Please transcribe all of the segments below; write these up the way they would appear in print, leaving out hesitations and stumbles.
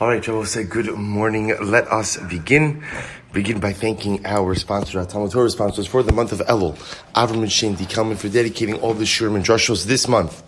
All right, Joe will say good morning. Let us begin by thanking our sponsor, our Talmud Torah sponsors for the month of Elul, Avraham Shaindy Kelman, for dedicating all the Shurim and Drushos this month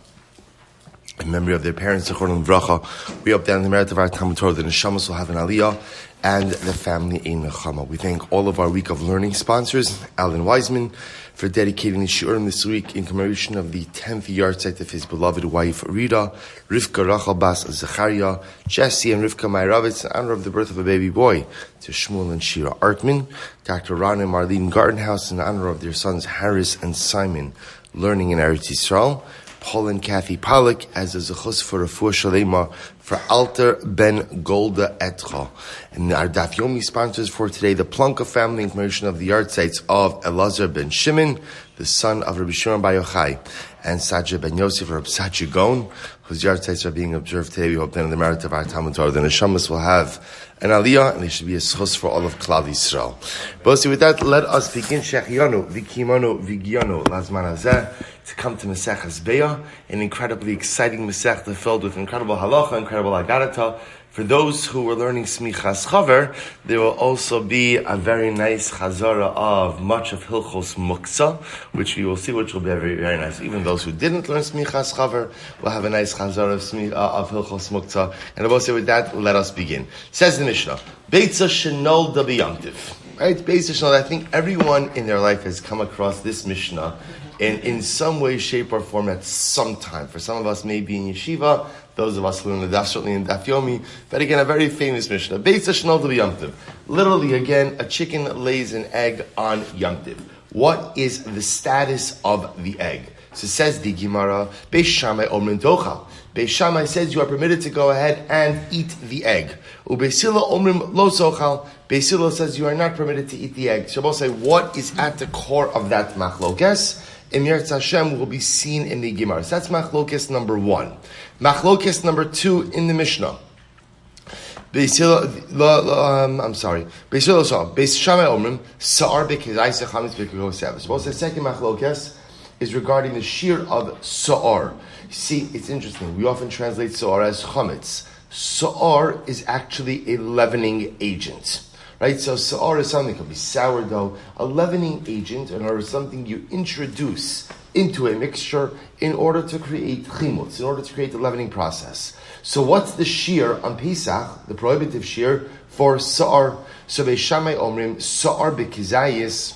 in memory of their parents, Zecharya and Rivka. We hope that in the merit of our Talmud Torah, the Neshamas will have an Aliyah and the family Ein Nechama. We thank all of our Week of Learning sponsors, Alan Wiseman, for dedicating the Shurim this week in commemoration of the 10th yahrzeit of his beloved wife, Reda, Rivka Rachel bas Zecharya, Jesse and Rivkah Meyerowitz, in honor of the birth of a baby boy, to Shmuel and Shira Artman, Dr. Ron and Marlene Gartenhaus, in honor of their sons Harris and Simon, learning in Eretz Yisrael, Paul and Paul Pollack as a zechus for refuah shlaimah for Alter ben Golda Etcha. And our Daf Yomi sponsors for today, the Plunka family in commemoration of the yahrzeit of Elazar ben Shimon, the son of Rabbi Shimon bar Yochai, and Sajah ben Yosef or Sajah Gon, whose yahrzeits are being observed today. We hope that in the merit of our Talmud Torah, the Neshamas will have an Aliyah, and they should be a zechus for all of Klal Yisrael. But with that, let us begin. Shechianu, Vikimanu, Vigyanu, Lazman Hazeh, to come to Masechas Be'ah, an incredibly exciting Masechta filled with incredible halacha, incredible agarata. For those who were learning Smichas Chaver, there will also be a very nice chazara of much of Hilchos Muktzah, which we will see, which will be very, very nice. Even those who didn't learn Smichas Chaver will have a nice chazara of Hilchos Muktzah. And I will say with that, let us begin. Says the Mishnah, Beitzah Shenol da B'Yamtiv. Right, Beitzah Shenol. I think everyone in their life has come across this Mishnah in some way, shape, or form at some time. For some of us, maybe in yeshiva. Those of us who are in the Daf, certainly in Daf Yomi. But again, a very famous Mishnah. Beitzah Shenol da B'Yamtiv. Literally, again, a chicken lays an egg on Yamtiv. What is the status of the egg? So says the Gemara, Beis Shammai omrin tochal. Beis Shammai says you are permitted to go ahead and eat the egg. Ubeis Hillel omrim lo sochal. Beis Hillel says you are not permitted to eat the egg. So we'll say what is at the core of that machlokes. In Yirtz Hashem will be seen in the Gemara. So that's machlokes number 1. Machlokes number 2 in the Mishnah. Beis Shammai omrim sa'ar bekizayis chametz bekikosevus. Well, the second machlokes is regarding the shear of sa'ar. See, it's interesting. We often translate sa'ar as chametz. Sa'ar is actually a leavening agent. Right, so sa'ar is something, it could be sourdough, a leavening agent, or something you introduce into a mixture in order to create chimutz, in order to create the leavening process. So what's the shear on Pesach, the prohibitive shear for sa'ar? So Beis Shammai omrim, sa'ar bekizayis,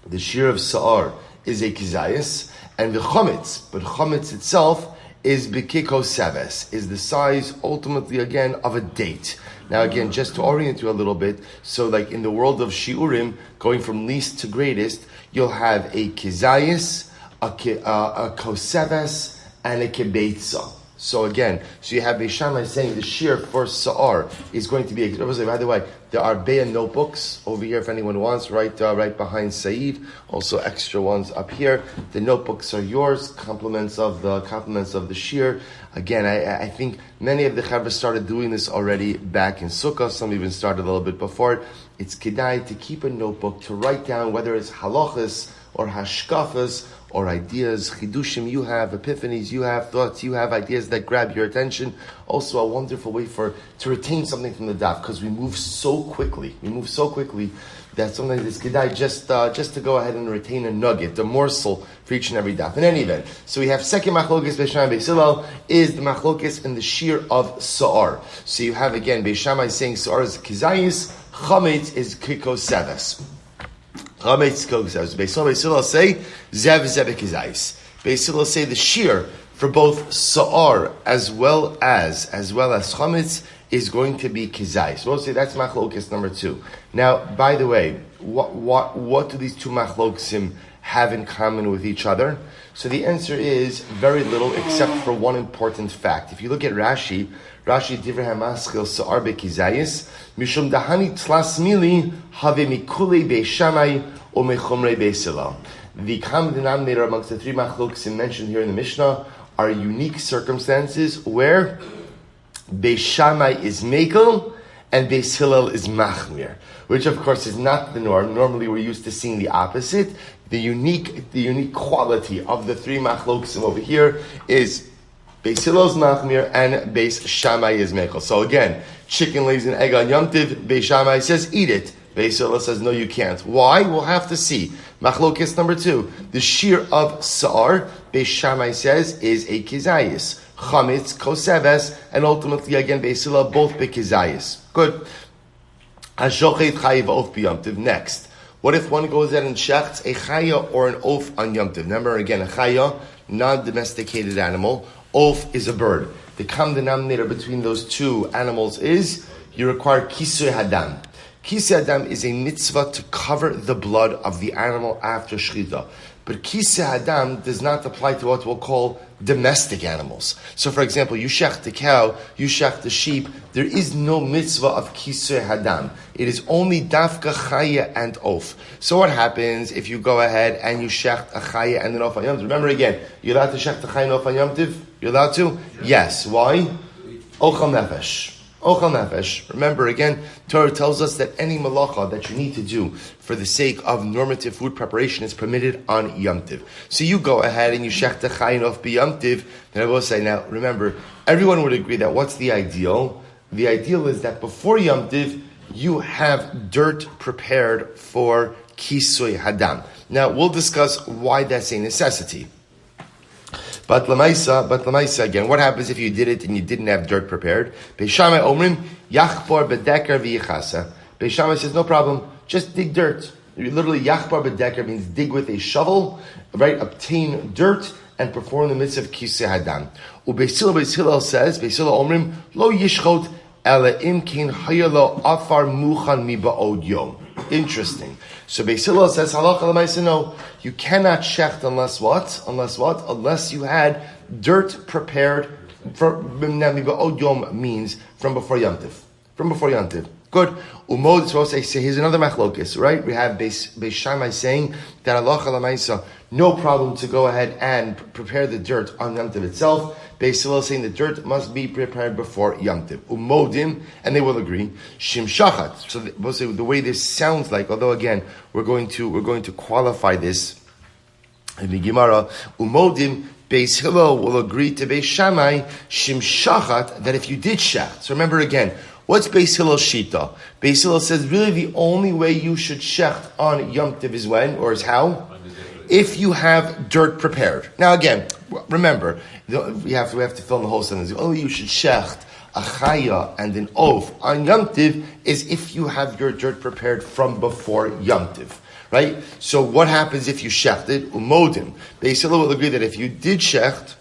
the shear of sa'ar is a kizayis, and the chometz, but chometz itself is bekikosevus, is the size, ultimately, again, of a date. Now, again, just to orient you a little bit, so like in the world of shiurim, going from least to greatest, you'll have a kizayis, a koseves, and a kebeitzah. So again, so you have Beis Shammai saying the shear for sa'ar is going to be. By the way, there are Be'ah notebooks over here if anyone wants, right behind Saeed. Also extra ones up here. The notebooks are yours. Compliments of the shear. Again, I think many of the Chavra started doing this already back in Sukkah. Some even started a little bit before it. It's kedai to keep a notebook to write down whether it's halachas or hashkafas, or ideas, chidushim you have, epiphanies you have, thoughts you have, ideas that grab your attention. Also a wonderful way to retain something from the daf, because we move so quickly that sometimes it's kedai just to go ahead and retain a nugget, a morsel for each and every daf. In any event, so we have second machlokes Beis Shammai Beis Hillel is the machlokes in the shear of sa'ar. So you have again Beis Shammai saying sa'ar is kizayis, chametz is kikoseves. Beis Hillel say zev kizayis. Beis Hillel say the shear for both sa'ar as well as chametz is going to be kizayis. We'll say that's machlokes number 2. Now, by the way, what do these two machlokesim have in common with each other? So the answer is very little, except for one important fact. If you look at Rashi divrei hamaschil sa'ar bekizayis mishum dahani tlas mili have mikule Beis Shammai or mechomrei Beis Hillel. The common denominator amongst the 3 machlokesim mentioned here in the Mishnah are unique circumstances where Beis Shammai is mekel and Beis Hillel is machmir, which of course is not the norm. Normally we're used to seeing the opposite. The unique quality of the 3 machlokesim over here is Beis Hillel's machmir and Beis Shammai is mekel. So again, chicken lays an egg on Yom Tiv. Beis Shammai says eat it. Beis Hillel says no, you can't. Why? We'll have to see. Machlokes number 2. The shear of Sa'ar, Beis Shammai says, is a kizayis. Chametz, koseves, and ultimately again Beis Hillel both be kizayis. Good. Hashochet chayiv of b'Yom Tiv. Next. What if one goes out and shechts a chaya or an oaf on Yom Tiv? Remember again, a chaya, non-domesticated animal. Oaf is a bird. The common denominator between those two animals is you require kisui hadam. Kisui hadam is a mitzvah to cover the blood of the animal after shechita. But kisui hadam does not apply to what we'll call domestic animals. So for example, you shecht the cow, you shecht the sheep, there is no mitzvah of kisui hadam. It is only dafka chaya and oaf. So what happens if you go ahead and you shecht a chaya and an oaf on Yom Tiv? Remember again, you're allowed to shecht a chaya and oaf on Yom Tiv? You're allowed to? Yes. Why? Ochal nefesh. Ochal nefesh. Remember again, Torah tells us that any malacha that you need to do for the sake of normative food preparation is permitted on Yom Tiv. So you go ahead and you shech the chayin off b'Yom Tiv. And I will say now, remember, everyone would agree that what's the ideal? The ideal is that before Yom Tiv, you have dirt prepared for kisui hadam. Now we'll discuss why that's a necessity. But lamaisa again, what happens if you did it and you didn't have dirt prepared? Beis Shammai omrim yachbar bedeker v'yichasa. Beis Shammai says no problem, just dig dirt. You literally yachbar bedeker means dig with a shovel, right? Obtain dirt and perform the mitzvah of kisei hadam. Beis Hillel says, Beis Hillel omrim lo yishchot ela imkin hayalo afar muchan mi ba'od yom. Interesting. So Beis Hillel says, halacha l'maisa, no, you cannot shecht unless what? Unless you had dirt prepared for b'od yom means from before Yom Tiv. Good. Umod, so here's another machlokes, right? We have Beis Shammai saying that halacha l'maisa, no problem to go ahead and prepare the dirt on Yom Tiv itself. Beis Hillel saying the dirt must be prepared before Yom Tiv. Umodim, and they will agree. Shim shachat. So we'll say the way this sounds like, although again we're going to qualify this in the Gemara. Umodim, Beis Hillel will agree to Beis Shammai. Shim shachat, that if you did shecht. So remember again, what's Beis Hillel's shita? Beis Hillel says really the only way you should shecht on Yom Tiv is when, or is how? If you have dirt prepared. Now again, remember, we have to fill in the whole sentence. The only way you should shecht a chaya and an oaf on Yom Tiv is if you have your dirt prepared from before Yom Tiv. Right? So what happens if you shechted? Umodim. Beis Hillel will agree that if you did shecht,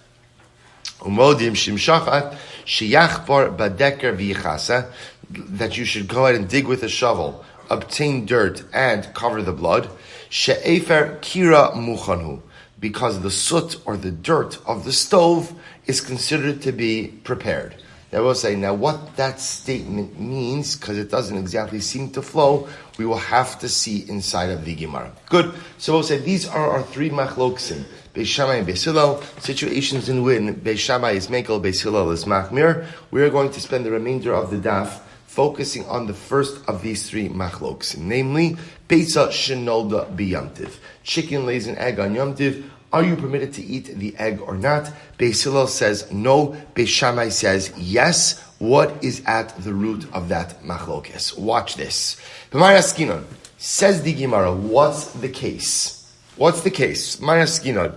umodim shim shachat, sheyachbar badeker v'yichasa, that you should go ahead and dig with a shovel, obtain dirt, and cover the blood. She'efer kira muchanu, because the soot or the dirt of the stove is considered to be prepared. Now we'll say, now what that statement means, because it doesn't exactly seem to flow, we will have to see inside of the Gemara. Good. So we'll say these are our three machloksim. Beis Shammai and Beis Hillel, situations in when Beis Shammai is mekel, Beis Hillel is machmir. We are going to spend the remainder of the daf focusing on the first of these three machloks, namely, Beitzah shenolda b'Yom Tiv. Chicken lays an egg on Yom Tiv. Are you permitted to eat the egg or not? Beis Hillel says no. Beis Shammai says yes. What is at the root of that machlokes? Watch this. B'maya skinon, says the Gemara, what's the case? What's the case? Maya skinon.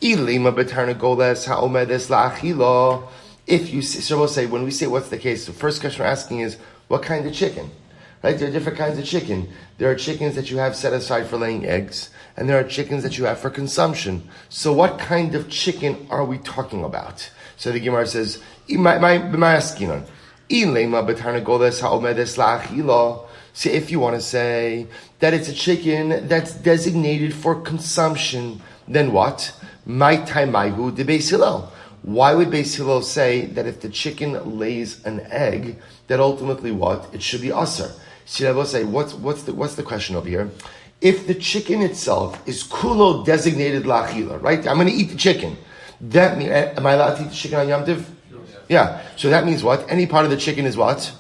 Ilima b'tarnagoles ha'omedes la'achila. If you say, so we'll say, when we say what's the case, the first question we're asking is, what kind of chicken? Right? There are different kinds of chicken. There are chickens that you have set aside for laying eggs, and there are chickens that you have for consumption. So what kind of chicken are we talking about? So the Gemara says, see, if you want to say that it's a chicken that's designated for consumption, then what? Why would Beis Hillel say that if the chicken lays an egg, that ultimately what? It should be asar. See, I will say, what's the question over here? If the chicken itself is kulo designated la'achila, right? I'm going to eat the chicken. That means, am I allowed to eat the chicken on Yom Tiv? Yeah. So that means what? Any part of the chicken is what?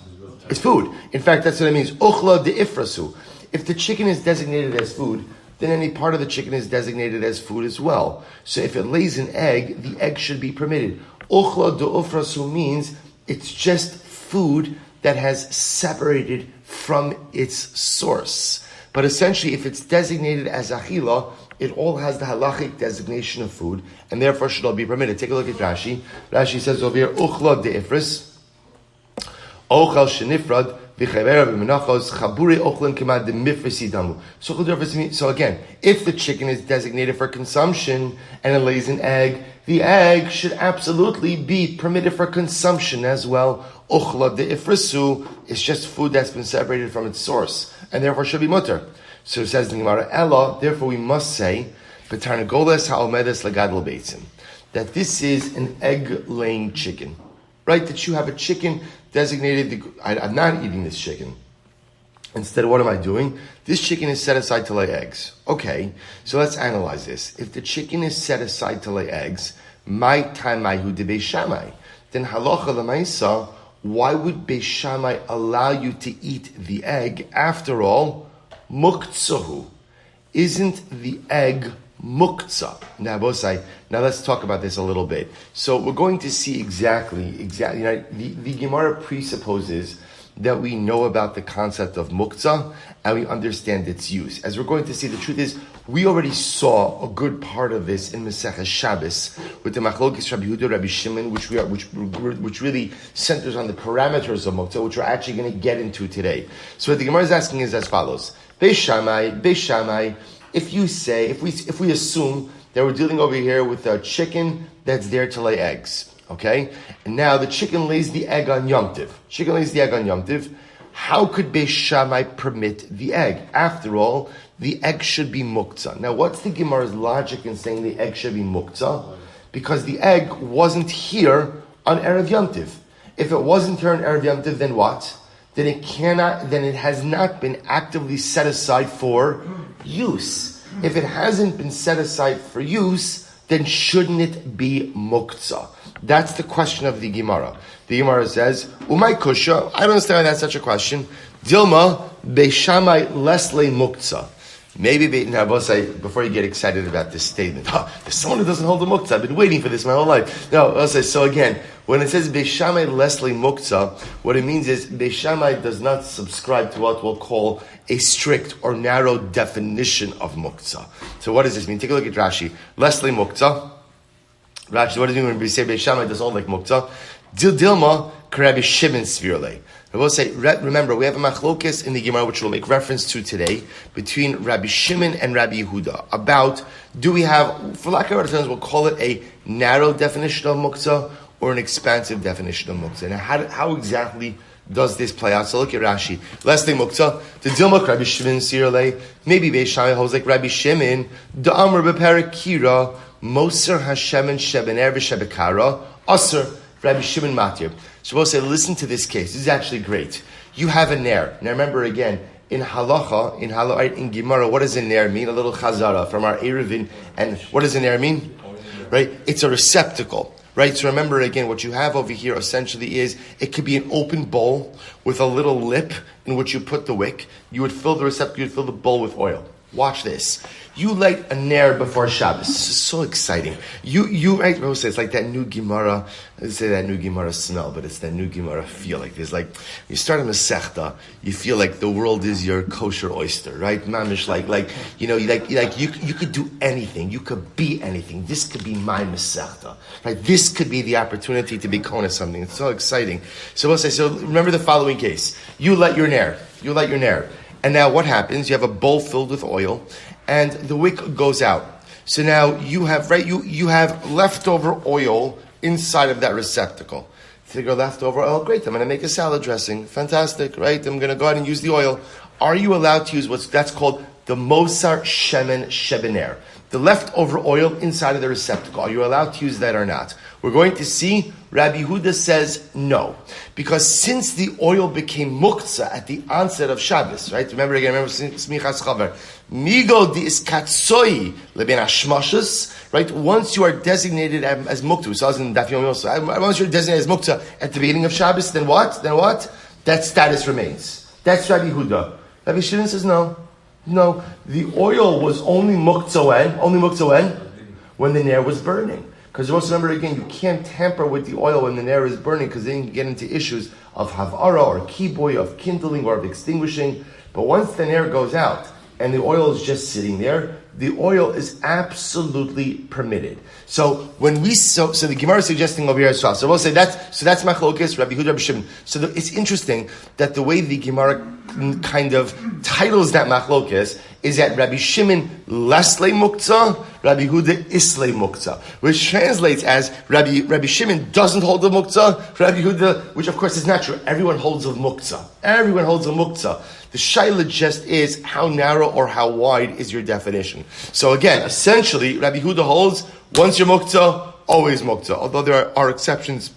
It's food. In fact, that's what it means. Uchla de ifrasu. If the chicken is designated as food, then any part of the chicken is designated as food as well. So if it lays an egg, the egg should be permitted. Uchla de'ufrasu means it's just food that has separated from its source. But essentially, if it's designated as achila, it all has the halachic designation of food, and therefore should all be permitted. Take a look at Rashi. Rashi says over here, uchla de'ifris, ochel shenifrad, v'chevera v'menachos, chaburi ochlen kemad de'mifrisi damu. So again, if the chicken is designated for consumption, and it lays an egg, the egg should absolutely be permitted for consumption as well. Uchla de'ifrisu is just food that's been separated from its source, and therefore should be mutter. So it says in the Gemara, Ella, therefore we must say, B'tarnagoles ha'omedes lagadol beitzim, that this is an egg-laying chicken. Right? That you have a chicken designated, I'm not eating this chicken. Instead, what am I doing? This chicken is set aside to lay eggs. Okay, so let's analyze this. If the chicken is set aside to lay eggs, my tamayhu de Beis Shammai, then halacha l'maisa, why would Beis Shammai allow you to eat the egg? After all, muktzahu. Isn't the egg muktzah? Now let's talk about this a little bit. So we're going to see exactly. The Gemara presupposes that we know about the concept of muktzah and we understand its use. As we're going to see, the truth is, we already saw a good part of this in Masechah Shabbos with the machlokes Rabbi Yehuda, Rabbi Shimon, which really centers on the parameters of muktzah, which we're actually going to get into today. So what the Gemara is asking is as follows: Beis Shammai, if we assume that we're dealing over here with a chicken that's there to lay eggs, okay? And now the chicken lays the egg on Yom Tiv. How could Beis Shammai permit the egg? After all, the egg should be muktzah. Now, what's the Gemara's logic in saying the egg should be muktzah? Because the egg wasn't here on Erev Yom Tiv. If it wasn't here on Erev Yom Tiv, then what? Then it has not been actively set aside for use. If it hasn't been set aside for use, then shouldn't it be muktzah? That's the question of the Gemara. The Gemara says, Umay kusha, I don't understand why that's such a question. Dilma, Beis Shammai lesle muktzah. Maybe, before you get excited about this statement, there's someone who doesn't hold the muktzah. I've been waiting for this my whole life. No, I'll say, so again, when it says Beis Shammai lesle muktzah, what it means is Beis Shammai does not subscribe to what we'll call a strict or narrow definition of muktzah. So what does this mean? Take a look at Rashi. Lesle muktzah. Rashi, what does it mean when we say Beis Shammai doesn't hold like muktzah? Dilma Rabbi Shimon Svirle. I will say, remember, we have a machlokes in the Gemara, which we'll make reference to today, between Rabbi Shimon and Rabbi Yehuda, about, do we have, for lack of better terms, we'll call it a narrow definition of muktzah, or an expansive definition of muktzah. Now, how exactly does this play out? So look at Rashi. Last thing muktzah, the Dilma Rabbi Shimon Svirle, maybe Beis Shammai holds like Rabbi Shimon, the Amr Beperakira, Moser Hashem and Shebener B'Shebekara, Aser, Rabbi Shimon Matir. So we'll say, listen to this case. This is actually great. You have a ner. Now remember again, in halacha, in Gemara, what does a ner mean? A little chazara from our Eruvin. And what does a ner mean? Right? It's a receptacle. Right? So remember again, what you have over here essentially is, it could be an open bowl with a little lip in which you put the wick. You would fill the receptacle, you would fill the bowl with oil. Watch this. You light a ner before Shabbos. This is so exciting. Right? It's like that new Gemara. I say that new Gemara smell, but it's that new Gemara feel. Like there's like, you start a Masechta, you feel like the world is your kosher oyster, right? Mamish, you could do anything. You could be anything. This could be my Masechta, right? This could be the opportunity to be kona something. It's so exciting. So we'll say, so remember the following case. You light your ner. And now what happens? You have a bowl filled with oil, and the wick goes out. So now you have leftover oil inside of that receptacle. Figure leftover oil, great, I'm going to make a salad dressing. Fantastic, right? I'm going to go ahead and use the oil. Are you allowed to use that's called the Mosar Shemen Shebener? The leftover oil inside of the receptacle. Are you allowed to use that or not? We're going to see Rabbi Yehuda says no. Because since the oil became muktzah at the onset of Shabbos, right? Remember Smichas Chaver. Migo di iskatsoi leben hashmashas, right? Once you are designated as muktzah, we saw this in Daf Yomi also. Once you're designated as muktzah at the beginning of Shabbos, then what? That status remains. That's Rabbi Yehuda. Rabbi Shimon says no. The oil was only muktzah when? When the ner was burning. Because also remember again, you can't tamper with the oil when the nair is burning, because then you can get into issues of havara or kiboy, of kindling or of extinguishing. But once the nair goes out and the oil is just sitting there, the oil is absolutely permitted. So when we so the Gemara is suggesting over here as well. So we'll say that's machlokes Rabbi Yehuda, Rabbi Shimon. So it's interesting that the way the Gemara kind of titles that machlokes is that Rabbi Shimon lesle muktzah, Rabbi Yehuda isle muktzah, which translates as Rabbi Shimon doesn't hold of muktzah, Rabbi Yehuda, which of course is not true. Everyone holds of muktzah. Everyone holds of muktzah. The shaila just is how narrow or how wide is your definition. So again, essentially, Rabbi Yehuda holds once you're muktzah, always muktzah. Although there are exceptions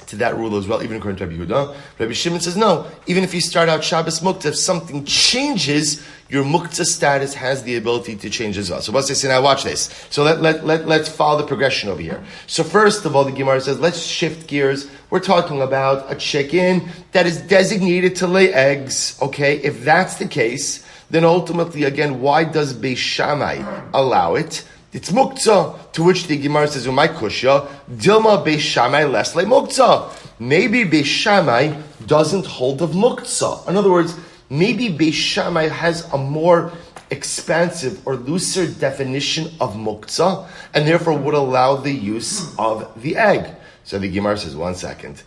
to that rule as well, even according to Rabbi Yehuda. Rabbi Shimon says no. Even if you start out Shabbos muktzah, if something changes, your muktzah status has the ability to change as well. So what's this? Now watch this. So let's follow the progression over here. So first of all, the Gemara says, let's shift gears. We're talking about a chicken that is designated to lay eggs. Okay, if that's the case, then ultimately, again, why does Beis Shammai allow it? It's muktzah, to which the Gemara says, "Umay kushya dilma Beis Shammai lesle muktzah." Maybe Beis Shammai doesn't hold of muktzah. In other words, maybe Beis Shammai has a more expansive or looser definition of muktzah, and therefore would allow the use of the egg. So the Gemara says, one second.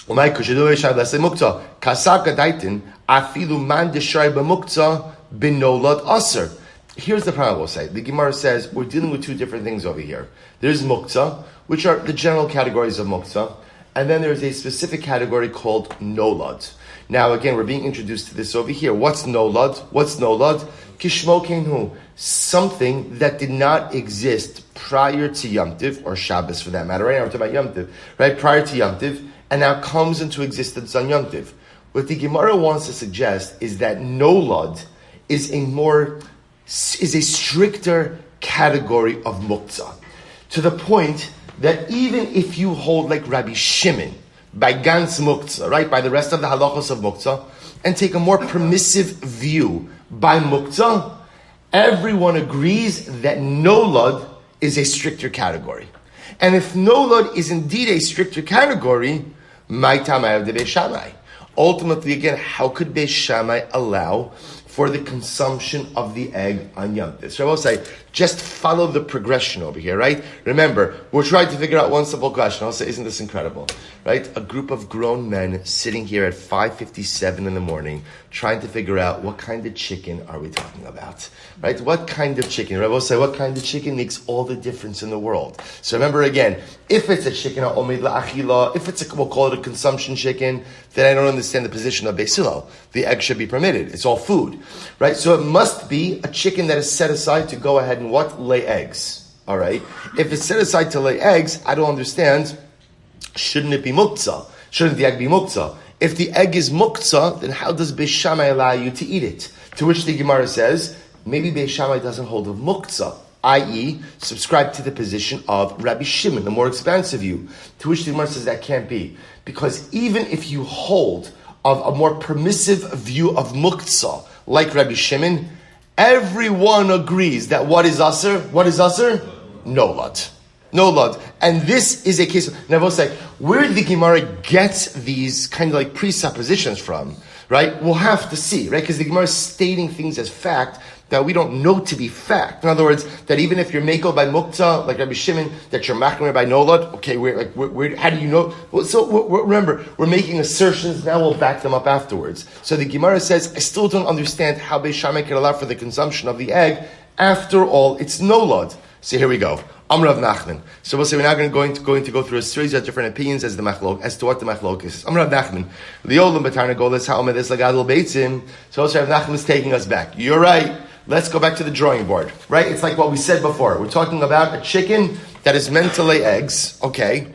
Umay kushya dilma Beis Shammai lesle muktzah kasaka daitin afilu man deshay b'muktzah binolad aser. Here's the problem we'll say. The Gemara says we're dealing with two different things over here. There's muktzah, which are the general categories of muktzah, and then there's a specific category called nolad. Now again, we're being introduced to this over here. What's nolad? What's nolad? Kishmo kenhu. Something that did not exist prior to Yom Tiv, or Shabbos for that matter. Right now we're talking about Yom Tiv, right? Prior to Yom Tiv, and now comes into existence on Yom Tiv. What the Gemara wants to suggest is that nolad is a stricter category of muktzah, to the point that even if you hold like Rabbi Shimon by Gans muktzah, right, by the rest of the halachos of muktzah, and take a more permissive view by muktzah, everyone agrees that nolad is a stricter category. And if nolad is indeed a stricter category, my tamay of the Beis Shammai. Ultimately, again, how could Beis Shammai allow for the consumption of the egg on Yom Tov? So I will say, just follow the progression over here, right? Remember, we're trying to figure out one simple question. I'll say, isn't this incredible? Right? A group of grown men sitting here at 5:57 in the morning, trying to figure out what kind of chicken are we talking about, right? What kind of chicken? I will say, what kind of chicken makes all the difference in the world? So remember again, if it's a chicken, if it's we'll call it a consumption chicken, then I don't understand the position of Beis Hillel. The egg should be permitted. It's all food, right? So it must be a chicken that is set aside to go ahead and what? Lay eggs. All right? If it's set aside to lay eggs, I don't understand. Shouldn't it be muktzah? Shouldn't the egg be muktzah? If the egg is muktzah, then how does Beis Shammai allow you to eat it? To which the Gemara says, maybe Beis Shammai doesn't hold of muktzah, i.e., subscribe to the position of Rabbi Shimon, the more expansive view. To which the Gemara says that can't be. Because even if you hold of a more permissive view of muktzah, like Rabbi Shimon, everyone agrees that what is aser? What is aser? Nolad. Nolad. And this is a case of, now I will say, where the Gemara gets these kind of like presuppositions from, right? We'll have to see, right? Because the Gemara is stating things as fact that we don't know to be fact. In other words, that even if you're meko by muktzah, like Rabbi Shimon, that you're machmer by nolad, okay, how do you know? Well, so remember, we're making assertions, now we'll back them up afterwards. So the Gemara says, I still don't understand how Beis Shammai can allow for the consumption of the egg. After all, it's nolad. So here we go. Amr of Nachman. So we'll say we're now going to go through a series of different opinions as to what the machlok is. Amr of Nachman. Liolam b'tarna goles ha'omedes lagadol beitzim. So also Rav Nachman is taking us back. You're right. Let's go back to the drawing board. Right? It's like what we said before. We're talking about a chicken that is meant to lay eggs. Okay.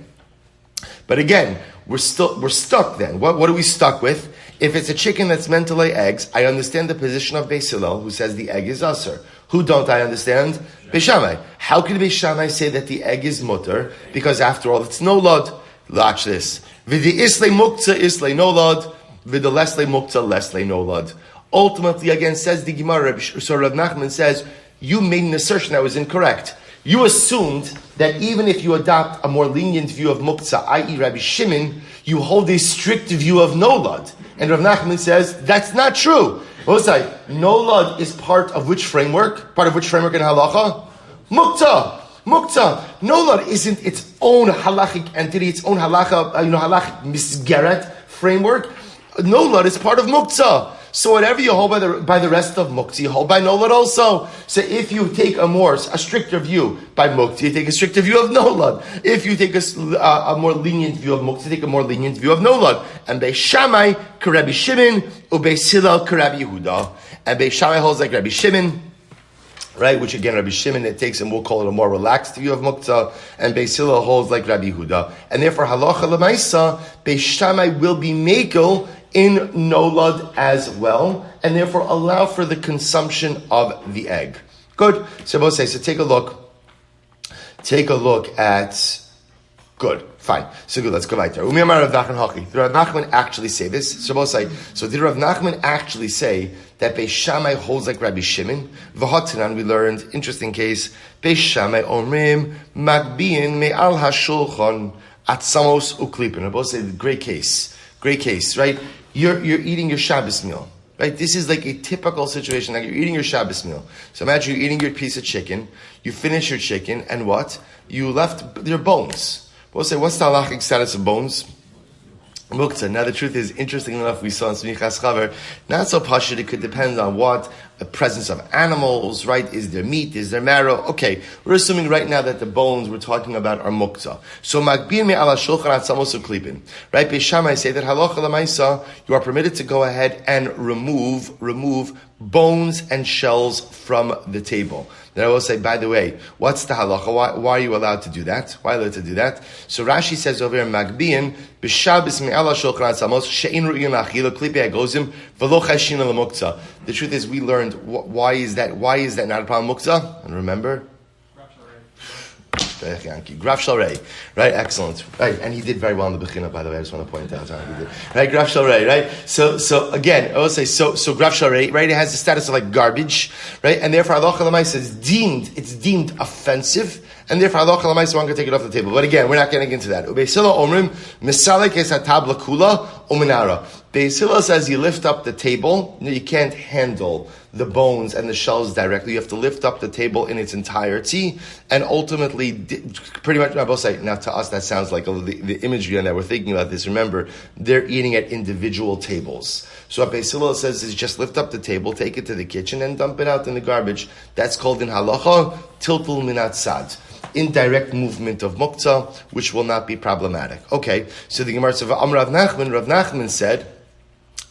But again, we're stuck then. What are we stuck with? If it's a chicken that's meant to lay eggs, I understand the position of Beis Hillel, who says the egg is aser. Who don't I understand? Beis Shammai. How can Beis Shammai say that the egg is mutter? Because after all, it's nolad. Watch this. V'di islay muktzah islay nolad. V'di leslay muktzah leslay nolad. Ultimately, again, says the Gemara, so Rav Nachman says, you made an assertion that was incorrect. You assumed that even if you adopt a more lenient view of muktzah, i.e. Rabbi Shimon, you hold a strict view of nolad. And Rav Nachman says, that's not true. Nolad is part of which framework? Part of which framework in halacha? Muktzah. Nolad isn't its own halachic entity, its own halachic misgeret framework. Nolad is part of muktzah. So whatever you hold by the rest of muktzah, you hold by nolad also. So if you take a stricter view by muktzah, you take a stricter view of nolad. If you take a more lenient view of muktzah, you take a more lenient view of nolad. And Beis Shammai Rabbi Shimon, Beis Hillel Rabbi Yehuda. And Beis Shammai holds like Rabbi Shimon, right? Which again, Rabbi Shimon, it takes, and we'll call it a more relaxed view of muktzah. And Beis Hillel holds like Rabbi Yehuda. And therefore, halacha l'maisa, Beis Shammai will be mekel in nolad as well, and therefore allow for the consumption of the egg. Good. So take a look. Take a look at. Good. Fine. So good. Let's go right there. Did Rav Nachman actually say this? So did Rav Nachman actually say that Beis Shammai holds like Rabbi Shimon? V'hotanan, we learned, interesting case, Beis Shammai omrim magbiin me'al hashulchan atzamos uklipin. Rabbi say, great case, right? You're eating your Shabbos meal, right? This is like a typical situation, like you're eating your Shabbos meal. So imagine you're eating your piece of chicken, you finish your chicken, and what? You left your bones. We'll say, what's the halachic status of bones? Muktzah. Now the truth is, interesting enough, we saw in Smichas Chaver, not so pashut, it could depend on what, the presence of animals, right? Is there meat? Is there marrow? Okay, we're assuming right now that the bones we're talking about are muktzah. So magbir me ala shulchan atzamos uklipin. Right? Beis Shammai say that halacha l'maisa, you are permitted to go ahead and remove bones and shells from the table. Then I will say, by the way, what's the halacha? Why are you allowed to do that? Why are you allowed to do that? So Rashi says over here in Magbiyin, b'shabes me'ala shulchan atzamos she'in ru'in la'achila klipi ha'gozim v'lo chashin l'muktzah. The truth is, we learned why is that not a problem muktzah? And remember. Graf Shalrei, right? Excellent, right? And he did very well in the Bechina, by the way. I just want to point out how he did, right? Graf Shalrei, right? So again, I will say, so Graf Shalrei, right? It has the status of like garbage, right? And therefore, halacha l'maisa is deemed offensive, and therefore, halacha l'maisa, one can take it off the table. But again, we're not getting into that. Beis Hillel omrim misalek es hatabla kula uminara. Beis Hillel says you lift up the table. You can't handle the bones and the shells directly. You have to lift up the table in its entirety, and ultimately, pretty much, I will say, now to us that sounds like the imagery that we're thinking about this. Remember, they're eating at individual tables. So what Beis Hillel says is just lift up the table, take it to the kitchen, and dump it out in the garbage. That's called in halacha tiltul minat sad. Indirect movement of muktzah, which will not be problematic. Okay, so the Gemara says, Rav Nachman said,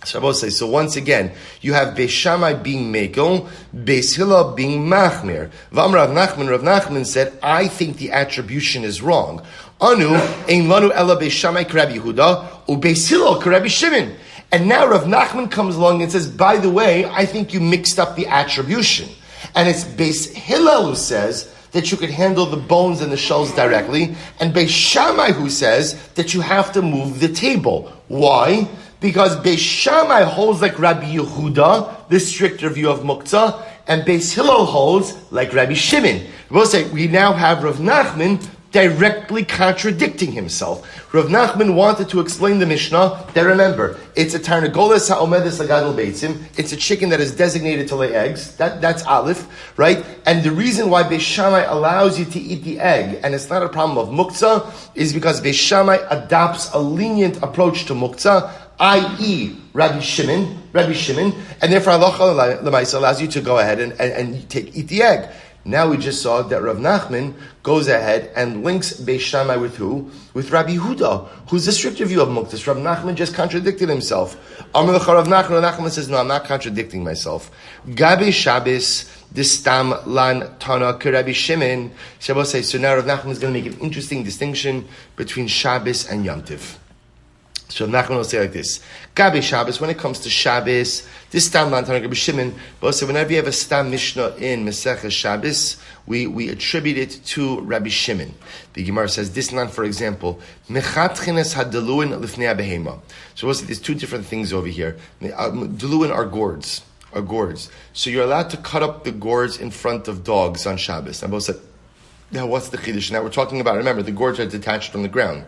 so once again, you have Beis Shammai being mekel, Beis Hillel being machmir. Rav Nachman said, I think the attribution is wrong. Anu ein lanu ela Beis Shammai k'Rabbi Yehuda u Beis Hillel k'Rabbi Shimon. And now Rav Nachman comes along and says, by the way, I think you mixed up the attribution. And it's Beis Hillel who says that you could handle the bones and the shells directly, and Beis Shammai who says that you have to move the table. Why? Because Beis Shammai holds like Rabbi Yehuda, the stricter view of muktzah, and Beis Hillel holds like Rabbi Shimon. We'll say we now have Rav Nachman directly contradicting himself. Rav Nachman wanted to explain the Mishnah that, remember, it's a tarnagolas ha'omedes lagadol beitzim. It's a chicken that is designated to lay eggs. That's aleph, right? And the reason why Beis Shammai allows you to eat the egg, and it's not a problem of muktzah, is because Beis Shammai adopts a lenient approach to muktzah, i.e. Rabbi Shimon, and therefore halacha l'maisa allows you to go ahead and eat the egg. Now we just saw that Rav Nachman goes ahead and links Beis Shammai with who? With Rabbi Yehuda, who's the stricter view of muktzah. Rav Nachman just contradicted himself. Amar l'cha Rav Nachman says, no, I'm not contradicting myself. Gabe Shabbos distam lan tana k'Rabbi Shimon. Shabbos says, so now Rav Nachman is going to make an interesting distinction between Shabbos and Yom Tiv. So Nachman will say like this: Gabi Shabbos, when it comes to Shabbos, this stam lan tanag Rabbi Shimon. But so whenever you have a stam mishnah in Masechah Shabbos, we attribute it to Rabbi Shimon. The Gemara says this lan, for example, mechatchines hadaluin lifnei behema. So we'll see there's two different things over here. Daluin are gourds. So you're allowed to cut up the gourds in front of dogs on Shabbos. And both said, Now, what's the chiddush? Now we're talking about, remember, the gourds are detached from the ground.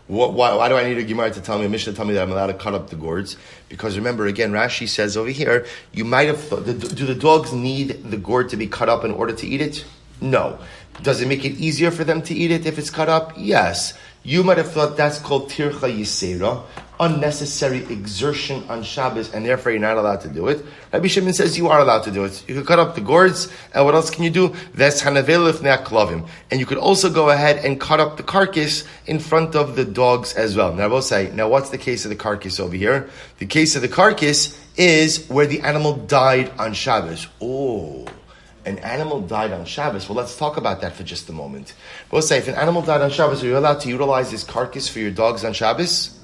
Why do I need a Gemara to tell me, a Mishnah to tell me that I'm allowed to cut up the gourds? Because remember, again, Rashi says over here, you might have thought, do the dogs need the gourd to be cut up in order to eat it? No. Does it make it easier for them to eat it if it's cut up? Yes. You might have thought that's called tircha yisera, unnecessary exertion on Shabbos, and therefore you're not allowed to do it. Rabbi Shimon says you are allowed to do it. You could cut up the gourds, and what else can you do? Ves hanavel lifnei haklavim. And you could also go ahead and cut up the carcass in front of the dogs as well. Now, I will say, now what's the case of the carcass over here? The case of the carcass is where the animal died on Shabbos. Oh, an animal died on Shabbos. Well, let's talk about that for just a moment. We'll say, if an animal died on Shabbos, are you allowed to utilize this carcass for your dogs on Shabbos?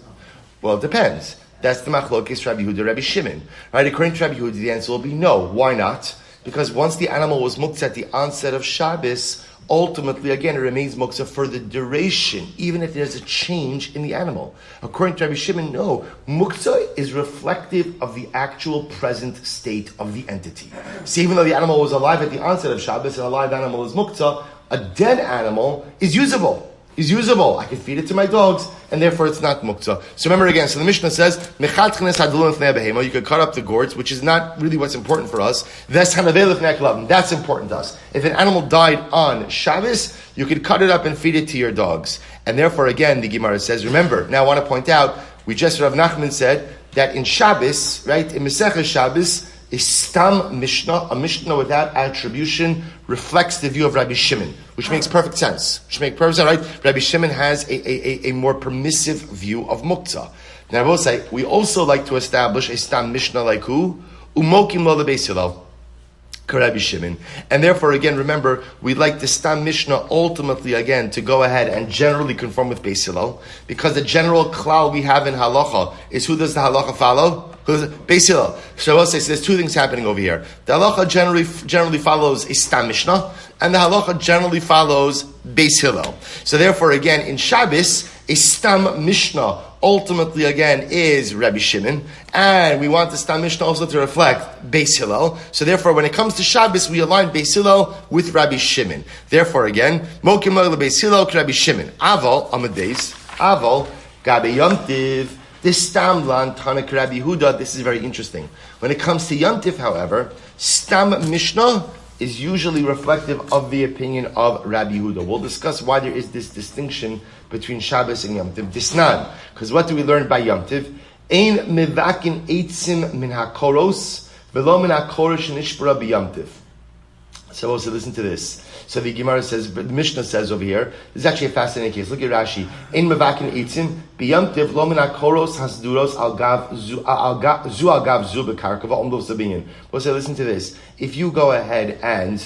Well, it depends. That's the machlokes Rabbi Yehuda, Rabbi Shimon. Right? According to Rabbi Yehuda, the answer will be no. Why not? Because once the animal was muktzah at the onset of Shabbos, ultimately, again, it remains muktzah for the duration, even if there's a change in the animal. According to Rabbi Shimon, no. Muktzah is reflective of the actual present state of the entity. So even though the animal was alive at the onset of Shabbos, and a live animal is muktzah, a dead animal is usable. I can feed it to my dogs, and therefore it's not muktzah. So remember again, so the Mishnah says, you could cut up the gourds, which is not really what's important for us. That's important to us. If an animal died on Shabbos, you could cut it up and feed it to your dogs. And therefore again, the Gemara says, remember, now I want to point out, Rav Nachman said that in Shabbos, right, in Masechah Shabbos, a stam mishnah, a mishnah without attribution, reflects the view of Rabbi Shimon, which makes perfect sense. Right? Rabbi Shimon has a more permissive view of muktzah. Now I will say, we also like to establish a stam mishnah like who? Umokim lo lebeis Hillel, Rabbi Shimon. And therefore, again, remember, we'd like the stam mishnah ultimately, again, to go ahead and generally conform with Beis Hillel, because the general klal we have in halacha is who does the halacha follow? Beis Hillel. So I will say, so there's two things happening over here. The halacha generally follows a stam mishnah, and the halacha generally follows Beis Hillel. So therefore, again, in Shabbos, a stam mishnah ultimately, again, is Rabbi Shimon, and we want the stam mishnah also to reflect Beis Hillel. So therefore, when it comes to Shabbos, we align Beis Hillel with Rabbi Shimon. Therefore, again, Mokim lo Beis Hillel Rabbi Shimon. Aval Amadeus. Aval Gabe Yomtiv. This stam lan Tanak Rabbi Yehuda. This is very interesting. When it comes to Yomtiv, however, stam mishnah is usually reflective of the opinion of Rabbi Yehuda. We'll discuss why there is this distinction between Shabbos and Yom Tov. Disnan, because what do we learn by Yom Tov? Ein mevakin eitzim min hakoros velo min hakorosh nishbara b'Yom Tov. So also listen to this. So the Gemara says, the Mishnah says over here, this is actually a fascinating case. Look at Rashi. Ein mevakin eitzim b'Yom Tov lo min hakoros hasduros al gav zu bekarka va'omdos zabinyan. We'll say, listen to this. If you go ahead and,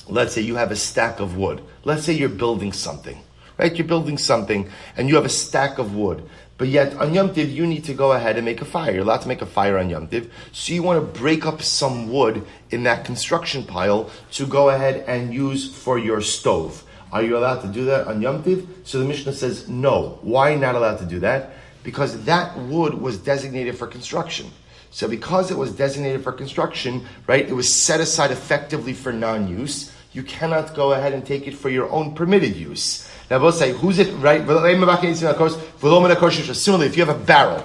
let's say you have a stack of wood. Let's say you're building something. Right, you're building something, and you have a stack of wood. But yet, on Yom Tiv, you need to go ahead and make a fire. You're allowed to make a fire on Yom Tiv. So you want to break up some wood in that construction pile to go ahead and use for your stove. Are you allowed to do that on Yom Tiv? So the Mishnah says, no. Why not allowed to do that? Because that wood was designated for construction. So because it was designated for construction, right, it was set aside effectively for non-use. You cannot go ahead and take it for your own permitted use. Now both say, who's it, right? Similarly, if you have a barrel,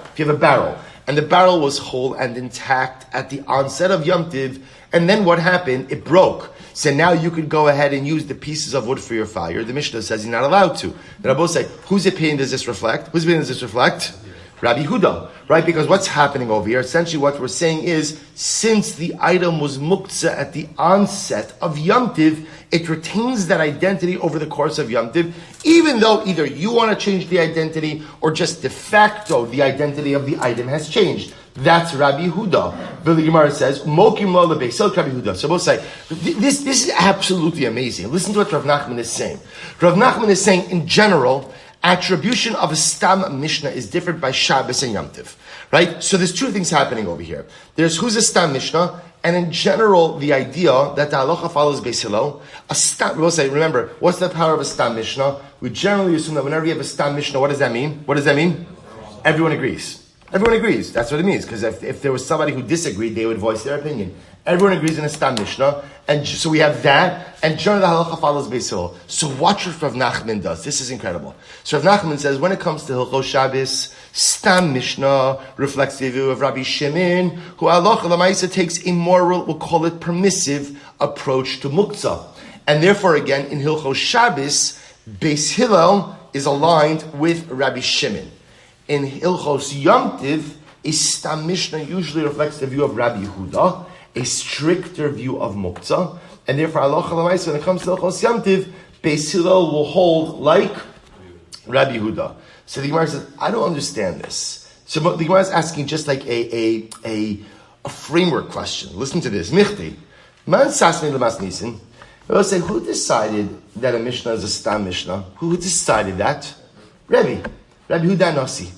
and the barrel was whole and intact at the onset of Yom Tiv, and then what happened? It broke. So now you could go ahead and use the pieces of wood for your fire. The Mishnah says you're not allowed to. Then both say, whose opinion does this reflect? Whose opinion does this reflect? Rabbi Yehuda, right? Because what's happening over here, essentially what we're saying is, since the item was muktzah at the onset of Yom Tiv, it retains that identity over the course of Yom Tiv, even though either you want to change the identity, or just de facto the identity of the item has changed. That's Rabbi Yehuda. The Gemara says, Mokim lo lebeis Hillel Rabbi Yehuda. So both say, this is absolutely amazing. Listen to what Rav Nachman is saying. Rav Nachman is saying, in general, attribution of a stam mishnah is different by Shabbos and Yom Tiv, right? So there's two things happening over here. There's who's a stam mishnah, and in general, the idea that the halacha follows Beis Hillel. A stam, we'll say, remember, what's the power of a stam mishnah? We generally assume that whenever you have a stam mishnah, what does that mean? Everyone agrees. Everyone agrees. That's what it means. Because if there was somebody who disagreed, they would voice their opinion. Everyone agrees in a Stam Mishnah. And so we have that. And generally the halacha follows Beis Hillel. So watch what Rav Nachman does. This is incredible. So Rav Nachman says, when it comes to Hilchos Shabbos, Stam Mishnah reflects the view of Rabbi Shimon, who halacha l'maisa takes a moral, we'll call it permissive, approach to muktzah. And therefore, again, in Hilchos Shabbos, Beis Hillel is aligned with Rabbi Shimon. In Hilchos Yom Tiv, a Stam Mishnah usually reflects the view of Rabbi Yehuda, a stricter view of Muktzah, and therefore, halacha l'maisa, when it comes to Hilchos Yom Tiv, Beis Hillel will hold like Rabbi Yehuda. So the Gemara says, I don't understand this. So the Gemara is asking just like a framework question. Listen to this. Michti. Man sasni lemas nisin. We'll say, who decided that a Mishnah is a Stam Mishnah? Who decided that? Rabbi Yehuda Nasi.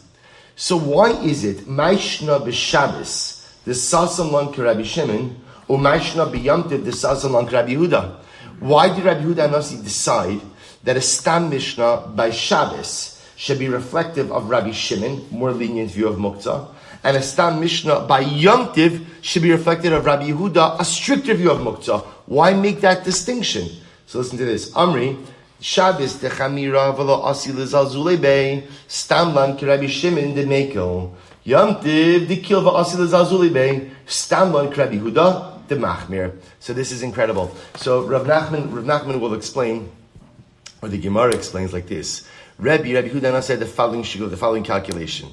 So why is it Maishna b'Shabbos the Sasam Lan Rabbi Shimon or Maishna b'Yom Tov the Sasam Lan Rabbi Yehuda? Why did Rabbi Yehuda Nasi decide that a Stam Mishnah by Shabbos should be reflective of Rabbi Shimon, more lenient view of Muktzah, and a Stam Mishnah by Yom Tiv should be reflective of Rabbi Yehuda, a stricter view of Muktzah? Why make that distinction? So listen to this. Amri, Shabbos techamira v'lo asi l'zalzulei bei Stam lan ki Rabbi Shimon de mekel Yom Tiv de kil v'asi l'zalzulei bei Stam lan ki Rabbi Yehuda de machmir. So this is incredible. So Rav Nachman will explain, or the Gemara explains like this. Rabbi Yehuda said the following calculation.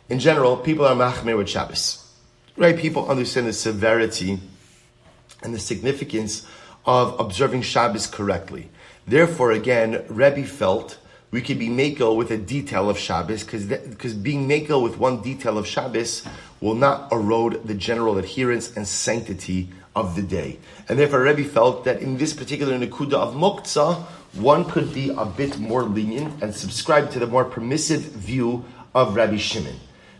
In general, people are machmir with Shabbos. Right? People understand the severity and the significance of observing Shabbos correctly. Therefore, again, Rebbe felt we could be makel with a detail of Shabbos, because being makel with one detail of Shabbos will not erode the general adherence and sanctity of the day. And therefore, Rebbe felt that in this particular nekuda of Muktzah, one could be a bit more lenient and subscribe to the more permissive view of Rabbi Shimon.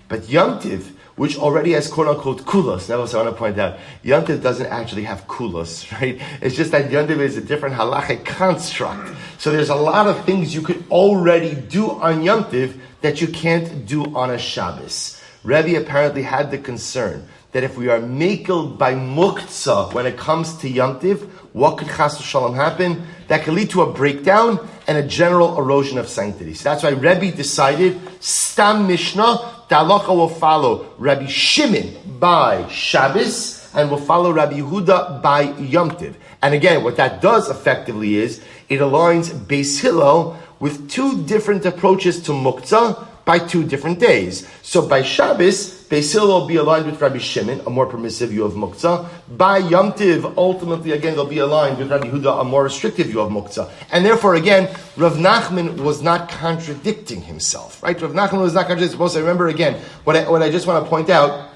But Yom Tiv, which already has quote-unquote kulos. That was what I want to point out. Yom Tiv doesn't actually have kulos, right? It's just that Yom Tiv is a different halachic construct. So there's a lot of things you could already do on Yom Tiv that you can't do on a Shabbos. Rebbe apparently had the concern that if we are makel by muktzah when it comes to Yom Tiv, what could chas v'shalom happen? That could lead to a breakdown and a general erosion of sanctity. So that's why Rebbe decided, Stam Mishnah, the halacha will follow Rabbi Shimon by Shabbos and will follow Rabbi Yehuda by Yom Tiv. And again, what that does effectively is, it aligns Beis Hillel with two different approaches to Muktzah by 2 different days. So by Shabbos, Beis Hillel will be aligned with Rabbi Shimon, a more permissive view of Muktzah. By Yom Tiv, ultimately, again, they'll be aligned with Rabbi Yehuda, a more restrictive view of Muktzah. And therefore, again, Rav Nachman was not contradicting himself, right? Rav Nachman was not contradicting himself. So remember, again, what I just want to point out.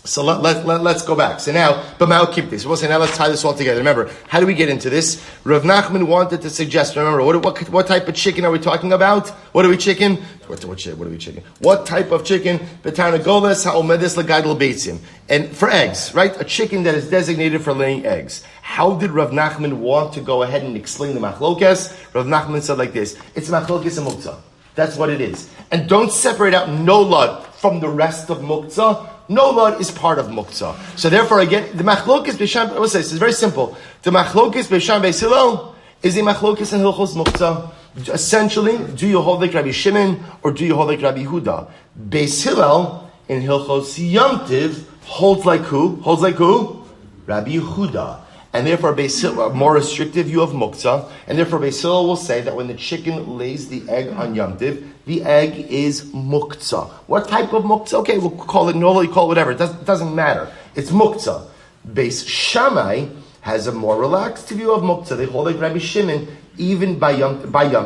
So let's go back. So now, but now keep this. We'll say now let's tie this all together. Remember, how do we get into this? Rav Nachman wanted to suggest. Remember, what type of chicken are we talking about? What are we chicken? What are we chicken? What type of chicken? Betarnagolas ha'omedis legaydel beitzim. And for eggs, right? A chicken that is designated for laying eggs. How did Rav Nachman want to go ahead and explain the machlokes? Rav Nachman said like this: it's machlokes and muktzah. That's what it is. And don't separate out no lud from the rest of muktzah. No lud is part of muktzah. So therefore, again, the machlokes b'sham, I will say this is very simple. The machlokes b'sham Beis Hillel is the machlokes in Hilchos Muktzah. Essentially, do you hold like Rabbi Shimon or do you hold like Rabbi Yehuda? Beis Hillel in Hilchos Yom Tiv holds like who? Holds like who? Rabbi Yehuda. And therefore, Beis Hillel, a more restrictive view of muktzah, and therefore Beis Hillel will say that when the chicken lays the egg on Yom Tiv, the egg is muktzah. What type of muktzah? Okay, we'll call it normally, call it whatever. It doesn't matter. It's muktzah. Beis Shammai has a more relaxed view of muktzah. They hold like Rabbi Shimon even by Yom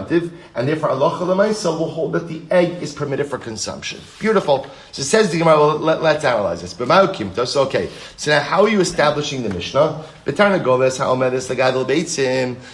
Tiv, and therefore halacha l'maisa will hold that the egg is permitted for consumption. Beautiful. So it says the Gemara, well, let's analyze this. So okay, so now how are you establishing the Mishnah?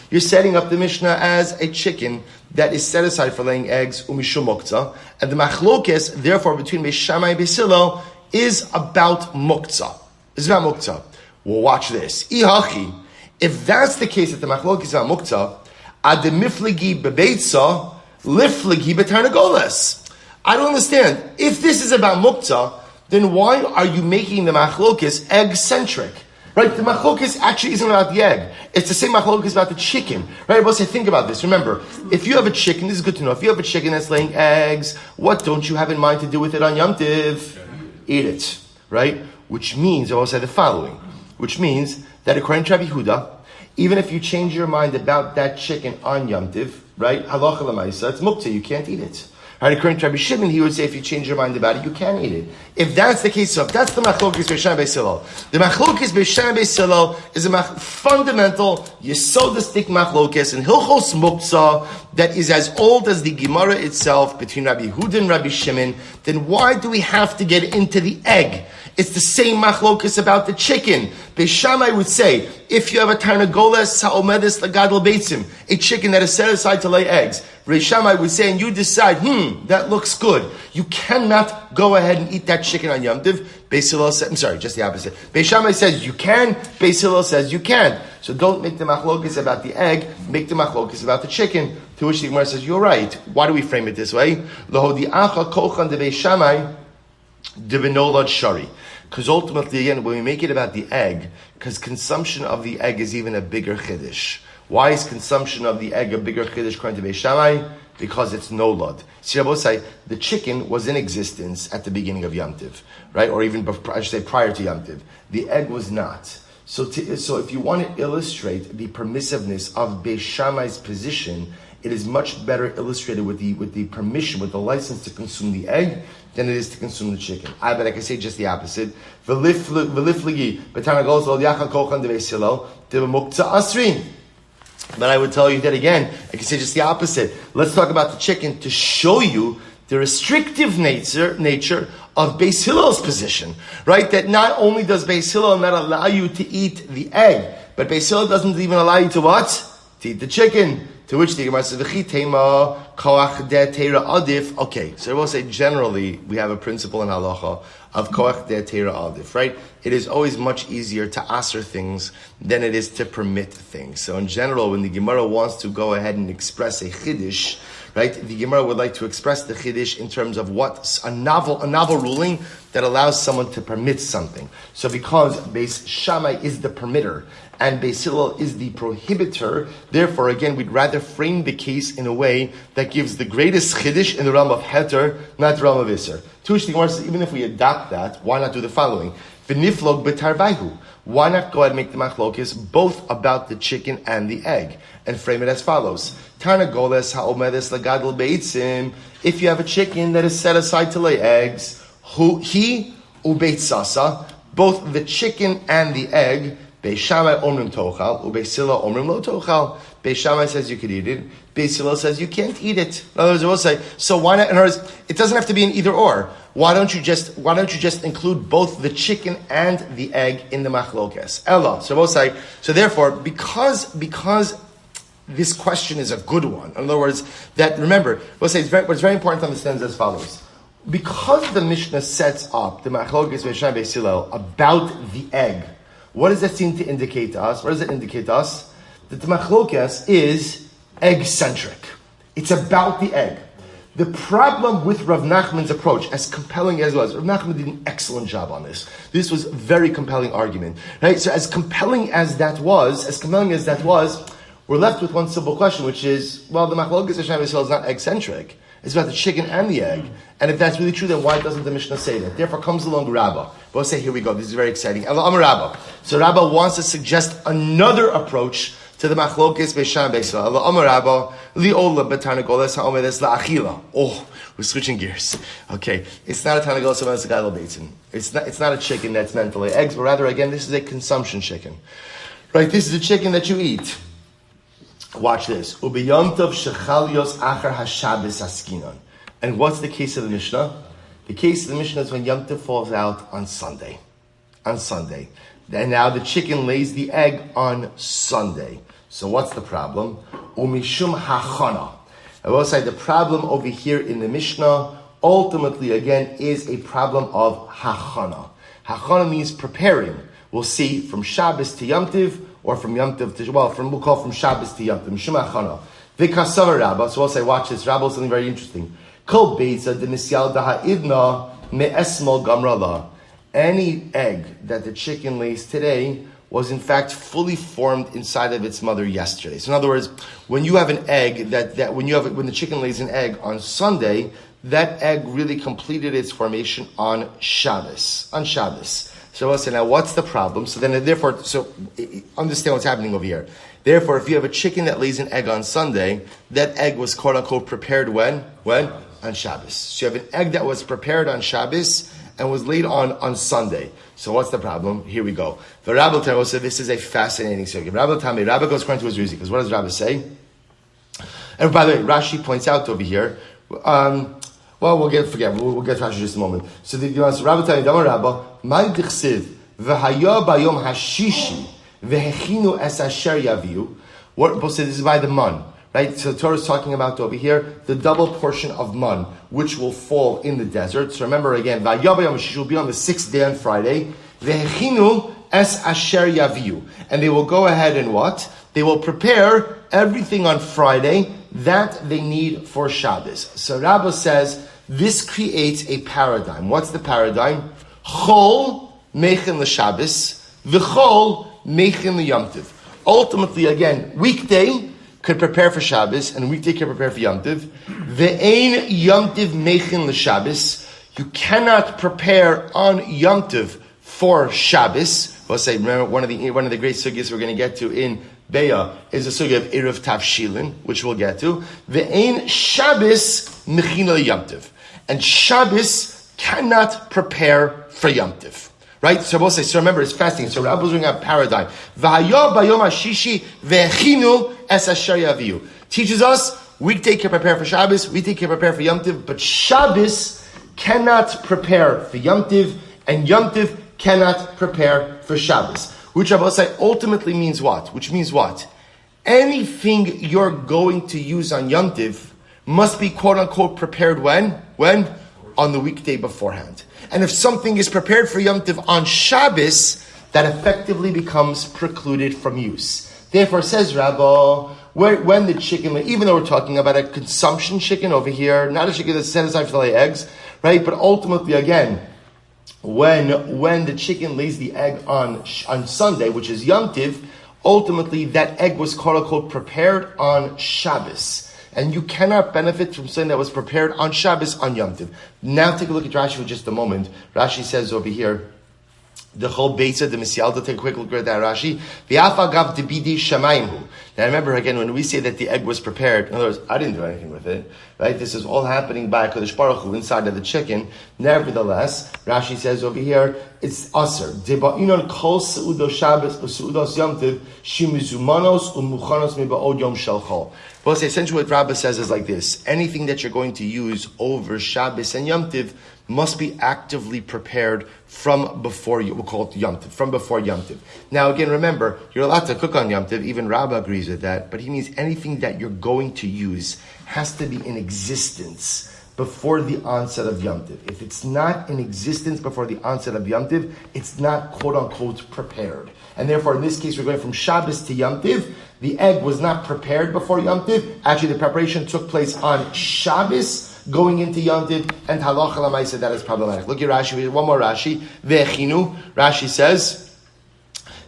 You're setting up the Mishnah as a chicken that is set aside for laying eggs, umishum muktzah, and the machlokes, therefore, between Beis Shammai and Beis Hillel is about muktzah. It's about muktzah. Well, watch this. Ihachi. If that's the case, that the machlokes is about muktzah, ademifligi bebeitzah, lifligi betarnagolas. I don't understand. If this is about muktzah, then why are you making the machlokes egg-centric? Right? The machlokes actually isn't about the egg. It's the same machlokes about the chicken. Right? But say, think about this. Remember, if you have a chicken, this is good to know. If you have a chicken that's laying eggs, what don't you have in mind to do with it on Yom Tiv? Eat it. Right? Which means, I will say the following. Which means that according to Rabbi Yehuda, even if you change your mind about that chicken on Yom Tiv, right? Halacha l'maisa, it's muktzah, you can't eat it. Right, according to Rabbi Shimon, he would say if you change your mind about it, you can eat it. If that's the case, so if that's the machlokes Beis Beis Hillel, the machlokes Beis Hillel is a fundamental yesodistic machlokes in Hilchos Muktzah that is as old as the Gemara itself between Rabbi Yehuda and Rabbi Shimon. Then why do we have to get into the egg? It's the same machlokes about the chicken. Beis Shammai would say, if you have a tarnagoles ha'omedes lagadol beitzim, a chicken that is set aside to lay eggs, Beis Shammai would say, and you decide, that looks good. You cannot go ahead and eat that chicken on Yom Tiv. Beis Hillel says, I'm sorry, just the opposite. Beis Shammai says you can, Beis Hillel says you can't. So don't make the machlokes about the egg, make the machlokes about the chicken. To which the Gemara says, you're right. Why do we frame it this way? Lohodi'acha kochan de Beis Shammai de benolad shari. Because ultimately, again, when we make it about the egg, because consumption of the egg is even a bigger chiddush. Why is consumption of the egg a bigger chiddush according to Beis Shammai? Because it's nolad. See, Rabbosai, the chicken was in existence at the beginning of Yom Tiv, right? Or even, I should say, prior to Yom Tiv. The egg was not. So if you want to illustrate the permissiveness of Beis Shammai's position, it is much better illustrated with the permission, with the license to consume the egg, than it is to consume the chicken. I bet I can say just the opposite. But I would tell you that again, I can say just the opposite. Let's talk about the chicken to show you the restrictive nature of Beis Hillel's position. Right? That not only does Beis Hillel not allow you to eat the egg, but Beis Hillel doesn't even allow you to what? To eat the chicken. To which the Gemara says, koach de teira adif. Okay, so I will say generally we have a principle in halacha of koach de teira adif, right? It is always much easier to aser things than it is to permit things. So in general, when the Gemara wants to go ahead and express a chiddush, right? The Gemara would like to express the chiddush in terms of what a novel ruling that allows someone to permit something. So because Beis Shammai is the permitter and Beis Hillel is the prohibitor, therefore again we'd rather frame the case in a way that gives the greatest chiddush in the realm of heter, not the realm of iser. To which the Gemara says, even if we adopt that, why not do the following? V'niflog b'tarvayhu. Why not go ahead and make the machlokes both about the chicken and the egg and frame it as follows? Tarnagoles ha'omedes lagadol beitzim. If you have a chicken that is set aside to lay eggs, he ubeitzasa, both the chicken and the egg, Beis Shammai omrim tochal, ubeis Hillel omrim lo tochal. Beis Shammai says you could eat it. Beis Hillel says you can't eat it. In other words, we'll say, so why not? In other words, it doesn't have to be an either or. Why don't you just include both the chicken and the egg in the machlokes? Ella. So we'll say, so therefore, because this question is a good one. In other words, that remember, we'll say what's very important to understand is as follows. Because the Mishnah sets up the machlokes Beis Shammai Beis Hillel about the egg, what does that seem to indicate to us? What does it indicate to us? That the machlokes is egg-centric. It's about the egg. The problem with Rav Nachman's approach, as compelling as it was, Rav Nachman did an excellent job on this. This was a very compelling argument. Right? So as compelling as that was, we're left with one simple question, which is, well, the machlokes Beis Shammai Beis Hillel is not egg-centric. It's about the chicken and the egg. And if that's really true, then why doesn't the Mishnah say that? Therefore comes along Rabbah. We'll say, here we go. This is very exciting. Rabbah. So Rabbah wants to suggest another approach to the machlokes Beis Shammai Beis Hillel. Rabbah li'ola b'tarnagoles ha'omedes la'achila. Oh, we're switching gears. Okay, it's not a tarnagoles ha'omedes la'gadol beitzim. It's not a chicken that's meant to lay eggs, but rather, again, this is a consumption chicken. Right? This is a chicken that you eat. Watch this. Ubiyom tov shechalios achar hashabes askinon. And what's the case of the Mishnah? The case of the Mishnah is when Yom Tov falls out on Sunday. On Sunday. And now the chicken lays the egg on Sunday. So what's the problem? Umishum hachana. I will say the problem over here in the Mishnah ultimately again is a problem of hachana. Hachana means preparing. We'll see from Shabbos to Yom Tov, or from Yom Tov to, we'll call from Shabbos to Yom Tov. Mishum hachana. V'kasavar Rabbah. So we'll say, watch this. Rabbah is something very interesting. Kol Beitzah de Misyal Daha'idna Me'esmal Gamrala. Any egg that the chicken lays today was in fact fully formed inside of its mother yesterday. So in other words, when you have an egg when the chicken lays an egg on Sunday, that egg really completed its formation on Shabbos. So we'll say, now what's the problem? So understand what's happening over here. Therefore, if you have a chicken that lays an egg on Sunday, that egg was quote unquote prepared when? On Shabbos. So you have an egg that was prepared on Shabbos and was laid on Sunday. So what's the problem? Here we go. The Rabbi Tamo said this is a fascinating sugya. Rabbi goes according to his reason, because what does Rabbi say? And by the way, Rashi points out over here, we'll get to Rashi in just a moment. So the Rabbi Tamo, Damar Rabba, my dichsiv, v'haya bayom hashishi, v'hechinu es asher yaviu. What this is by the man. Right, so the Torah is talking about over here the double portion of man, which will fall in the desert. So remember again, Vayabayam will be on the 6th day on Friday. Vehechinu es asher yaviu, and they will go ahead and what? They will prepare everything on Friday that they need for Shabbos. So Rabbah says this creates a paradigm. What's the paradigm? Chol meichin l'Shabbos, v'chol meichin l'Yom. Ultimately, again, weekday could prepare for Shabbos, and weekday could prepare for Yom Tov. Ve'ein Yom Tov meichin l'Shabbos. You cannot prepare on Yom Tov for Shabbos. We'll say, remember, one of the great sugyas we're going to get to in Beya is the sugya of Erev Tavshilin, which we'll get to. Ve'ein Shabbos meichin l'Yom Tov. And Shabbos cannot prepare for Yom Tov. Right? So we'll say, so remember, it's fasting. So Rabbi's doing a paradigm. V'haya bayom hashishi ve'chinu es asher yaviu. Teaches us, weekday can prepare for Shabbos, weekday can prepare for Yom Tov, but Shabbos cannot prepare for Yom Tov, and Yom Tov cannot prepare for Shabbos. Which Rabbi say ultimately means what? Which means what? Anything you're going to use on Yom Tov must be quote unquote prepared when? On the weekday beforehand. And if something is prepared for Yom Tov on Shabbos, that effectively becomes precluded from use. Therefore, says Rabbi, when the chicken, even though we're talking about a consumption chicken over here, not a chicken that's set aside for to lay eggs, right? But ultimately, again, when the chicken lays the egg on Sunday, which is Yom Tov, ultimately that egg was quote unquote prepared on Shabbos. And you cannot benefit from something that was prepared on Shabbos on Yom Tov. Now take a look at Rashi for just a moment. Rashi says over here, the whole Beitzah, the Misyalda, take a quick look at that Rashi. V'afagav debidi shamayimhu. Now remember again, when we say that the egg was prepared, in other words, I didn't do anything with it, right? This is all happening by HaKadosh Baruch Hu inside of the chicken. Nevertheless, Rashi says over here, it's aser. Deba'inon kol seudos Shabbos seudos Yom Tov shimizumanos umuchanos miba'od yom shel chol. But essentially what Rabbah says is like this. Anything that you're going to use over Shabbos and Yom Tov must be actively prepared from before we'll call it Yom Tov, from before Yom Tov. Now again, remember, you're allowed to cook on Yom Tov, even Rabbah agrees with that, but he means anything that you're going to use has to be in existence before the onset of Yom Tov. If it's not in existence before the onset of Yom Tov, it's not quote unquote prepared. And therefore, in this case, we're going from Shabbos to Yom Tov. The egg was not prepared before Yom Tov. Actually, the preparation took place on Shabbos, going into Yom Tov, and halacha l'maaseh that is problematic. Look at Rashi, one more Rashi. Ve'echinu, Rashi says,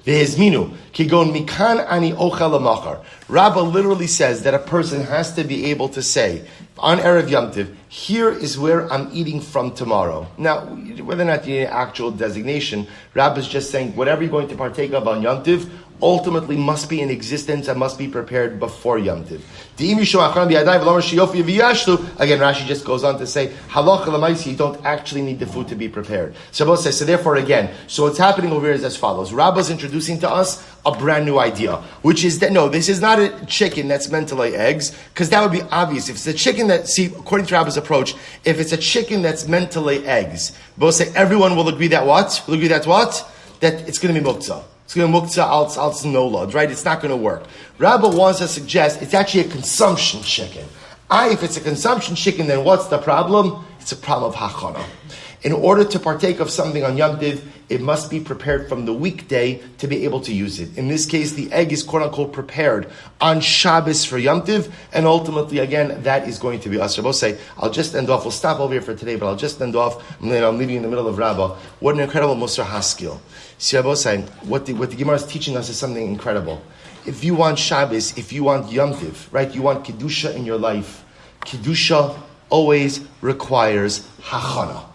ve'ezminu, kigon mikan ani ochel l'machar. Rabbah literally says that a person has to be able to say, on Erev Yom Tov, here is where I'm eating from tomorrow. Now, whether or not you need an actual designation, Rabbah is just saying, whatever you're going to partake of on Yom Tov, ultimately must be in existence and must be prepared before Yom Tov. Again, Rashi just goes on to say, halacha l'maaseh, you don't actually need the food to be prepared. So says, so therefore again, so what's happening over here is as follows. Rabbah's introducing to us a brand new idea, which is that, no, this is not a chicken that's meant to lay eggs, because that would be obvious. If it's a chicken that, according to Rabbah's approach, if it's a chicken that's meant to lay eggs, both say everyone will agree that what? Will agree that what? That it's going to be muktzah. It's going to be muktzah al nolod, right? It's not going to work. Rabbah wants to suggest it's actually a consumption chicken. If it's a consumption chicken, then what's the problem? It's a problem of hachana. In order to partake of something on Yom Tiv, it must be prepared from the weekday to be able to use it. In this case, the egg is quote-unquote prepared on Shabbos for Yom Tiv, and ultimately, again, that is going to be us. Say, I'll just end off, we'll stop over here for today, but I'll just end off, I'm leaving you in the middle of Rabbah. What an incredible Musar Haskell. See, say, what the Gemara is teaching us is something incredible. If you want Shabbos, if you want Yom Tiv, right, you want Kedusha in your life, Kedusha always requires hachana.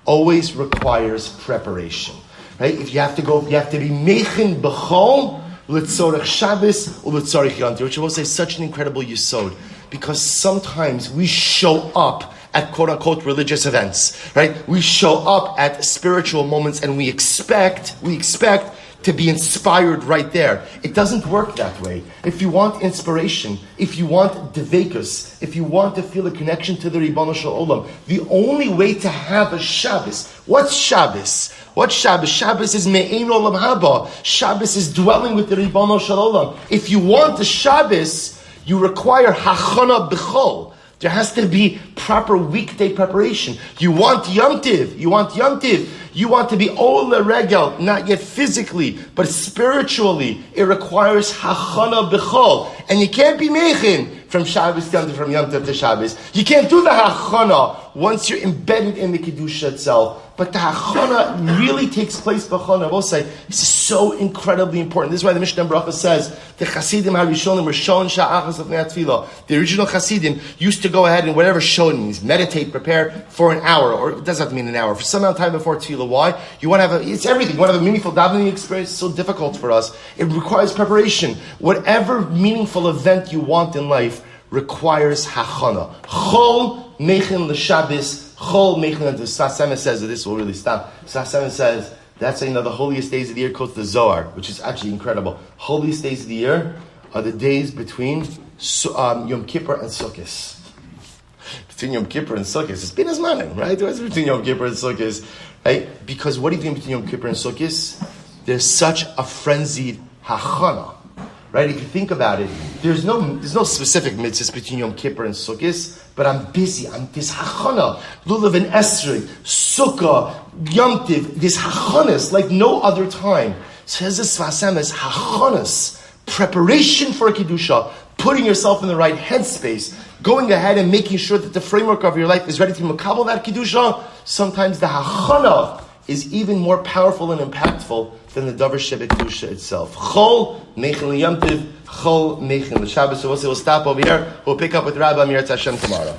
Always requires preparation, right? If you have to go, you have to be mechin b'chol l'tzorech Shabbos or l'tzorech Yom Tov, which I will say is such an incredible yesod, because sometimes we show up at quote-unquote religious events, right? We show up at spiritual moments and we expect to be inspired right there. It doesn't work that way. If you want inspiration, if you want devekus, if you want to feel a connection to the Ribono Shel Olam, the only way to have a Shabbos, what's Shabbos? What's Shabbos? Shabbos is me'ein olam haba. Shabbos is dwelling with the Ribono Shel Olam. If you want a Shabbos, you require hachana b'chol. There has to be proper weekday preparation. You want Yom Tiv. You want to be Ola Regel, not yet physically, but spiritually. It requires Hachana B'chol. And you can't be Mechin from Shabbos to Yom Tov, from Yom Tov to Shabbos. You can't do the Hachana once you're embedded in the Kedusha itself. But the Hachana really takes place b'chana. I will say, this is so incredibly important. This is why the Mishnah Bracha says, the Chasidim HaRishonim were Shon Sha'achas Lefnei HaTfilah. The original Chasidim used to go ahead and whatever Shon means, meditate, prepare for an hour, or it doesn't have to mean an hour, for some amount of time before Tfilah. Why? You want to have it's everything. You want to have a meaningful davening experience. It's so difficult for us. It requires preparation. Whatever meaningful event you want in life requires hachana. Chol mechin l'Shabbos. Chol mechin, and the Sasema says that this will really stop. Sasema says that's the holiest days of the year, quotes the Zohar, which is actually incredible. Holiest days of the year are the days between Yom Kippur and Sukkot. Between Yom Kippur and Sukkot, it's been as manim, right? What's between Yom Kippur and Sukkot, right? Because what do you think between Yom Kippur and Sukkot? There's such a frenzied hachana. Right? If you think about it, there's no specific mitzvahs between Yom Kippur and Sukkot, but I'm busy. I'm this hachana, lulav and esrei, sukkah, Yom Tiv, this hachanas like no other time. Says the Sfasem is hachanas, preparation for a kedusha, putting yourself in the right headspace, going ahead and making sure that the framework of your life is ready to makabel that kedusha. Sometimes the hachana is even more powerful and impactful than the davar shebekdusha itself. Chol mechin l'Yom Tiv, chol mechin l'Shabbos. So we'll stop over here. We'll pick up with Rabbi Amir Hashem tomorrow.